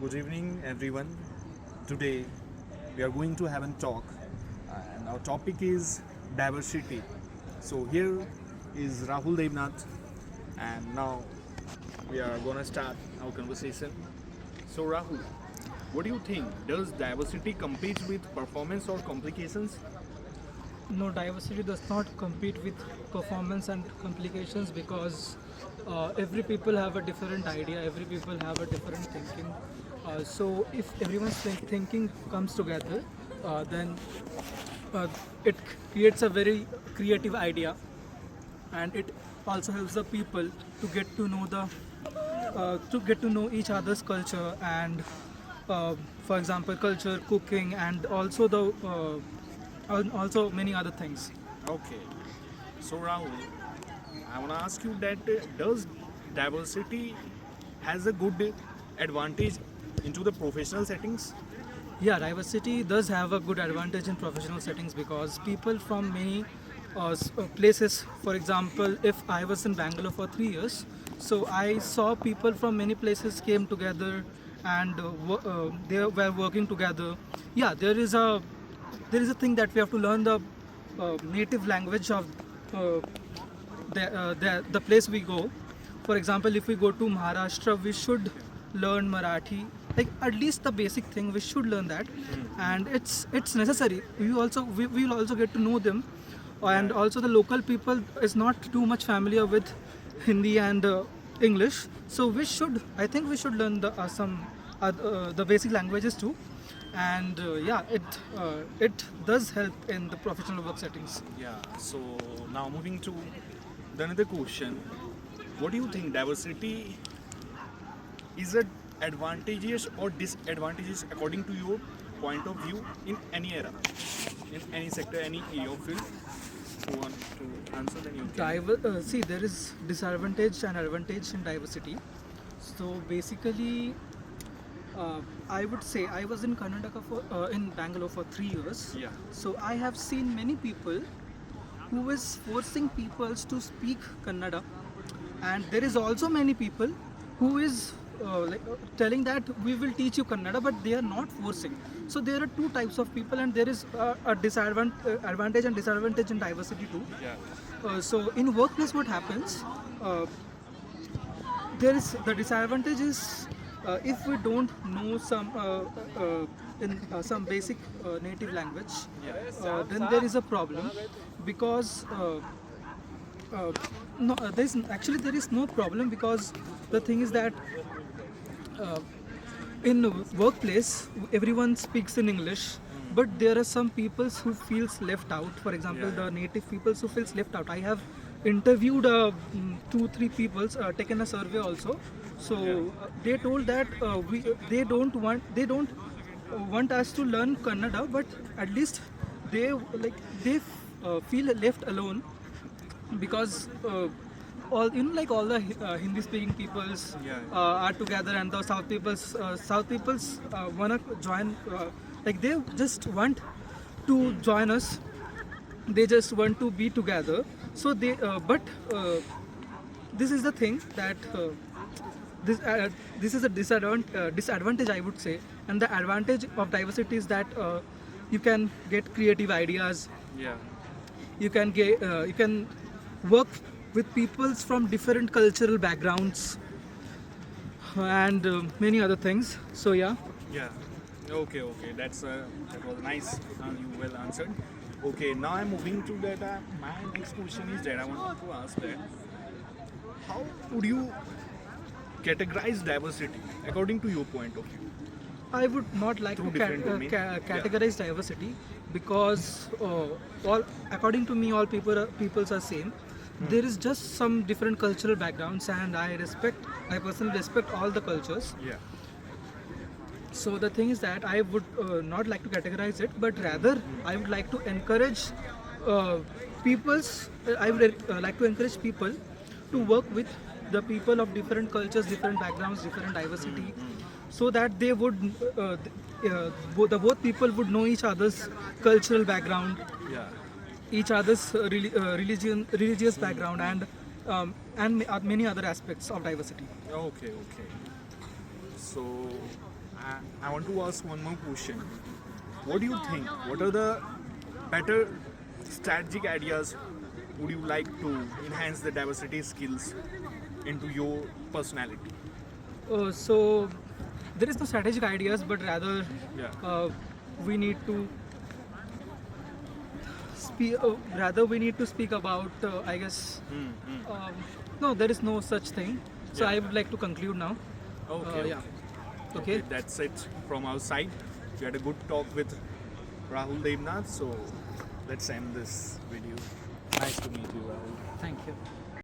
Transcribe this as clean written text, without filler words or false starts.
Good evening, everyone. Today we are going to have a talk, and our topic is diversity. So here is Rahul Devnath, and now we are gonna start our conversation. So Rahul, what do you think? Does diversity compete with performance or complications? No, diversity does not compete with performance and complications because every people have a different idea, every people have a different thinking. So if everyone's thinking comes together, then uh, it creates a very creative idea, and it also helps the people to get to know each other's culture and for example culture, cooking, and also also many other things. Okay. So Rahul, I wanna ask you that does diversity has a good advantage into the professional settings? Yeah, diversity does have a good advantage in professional settings because people from many places, for example, if I was in Bangalore for 3 years, so I saw people from many places came together and they were working together. Yeah, there is a thing that we have to learn the native language of uh, the place we go. For example, if we go to Maharashtra, we should learn Marathi. Like at least the basic thing, we should learn that, and it's necessary. We will also get to know them, and Yeah. also the local people is not too much familiar with Hindi and English. So I think we should learn the basic languages too, and yeah, it does help in the professional work settings. Yeah. So now moving to the another question. What do you think diversity is it advantageous or disadvantageous according to your point of view in any era, in any sector, any area of field? Who want to answer then you can. See, there is disadvantage and advantage in diversity. So basically, I would say I was in in Bangalore for 3 years. Yeah. So I have seen many people who is forcing people to speak Kannada, and there is also many people who is telling that we will teach you Kannada, but they are not forcing. So there are two types of people, and there is a advantage and disadvantage in diversity too. Yeah. So in workplace, what happens? Uh, there is the disadvantage is if we don't know some basic native language, then there is a problem because no, there is no problem because the thing is that uh, in workplace everyone speaks in English, but there are some peoples who feels left out. For example, Yeah. the native peoples who feels left out. I have interviewed two three peoples, taken a survey also. So Yeah. they told that they don't want us to learn Kannada, but at least they feel left alone because all the Hindi speaking peoples Yeah. are together, and the South peoples wanna join, like they just want to join us, they just want to be together. So they but this is the thing that this is a disadvantage, I would say. And the advantage of diversity is that you can get creative ideas, Yeah. you can work with peoples from different cultural backgrounds and many other things. So yeah. Yeah. Okay. Okay. That was nice. You well answered. Okay. Now I'm moving to that. My next question is that I want to ask that how would you categorize diversity according to your point of view I would not like through to different domain? Yeah. categorize diversity because all according to me all peoples are same. There is just some different cultural backgrounds, and I personally respect all the cultures. Yeah. So the thing is that I would not like to categorize it, but rather I would like to encourage uh, I would like to encourage people to work with the people of different cultures, different backgrounds, different diversity, so that they would the both people would know each other's cultural background, Yeah. each other's religious background, and many other aspects of diversity. Okay. Okay. So I want to ask one more question. What do you think? What are the better strategic ideas would you like to enhance the diversity skills into your personality? So there is no strategic ideas, but rather Yeah. we need to speak. Rather, we need to speak about. I guess. No, there is no such thing. So Yeah. I would like to conclude now. Okay. Yeah. Okay, Okay. that's it from our side. We had a good talk with Rahul Devnath, so let's end this video. Nice to meet you, Rahul. Thank you.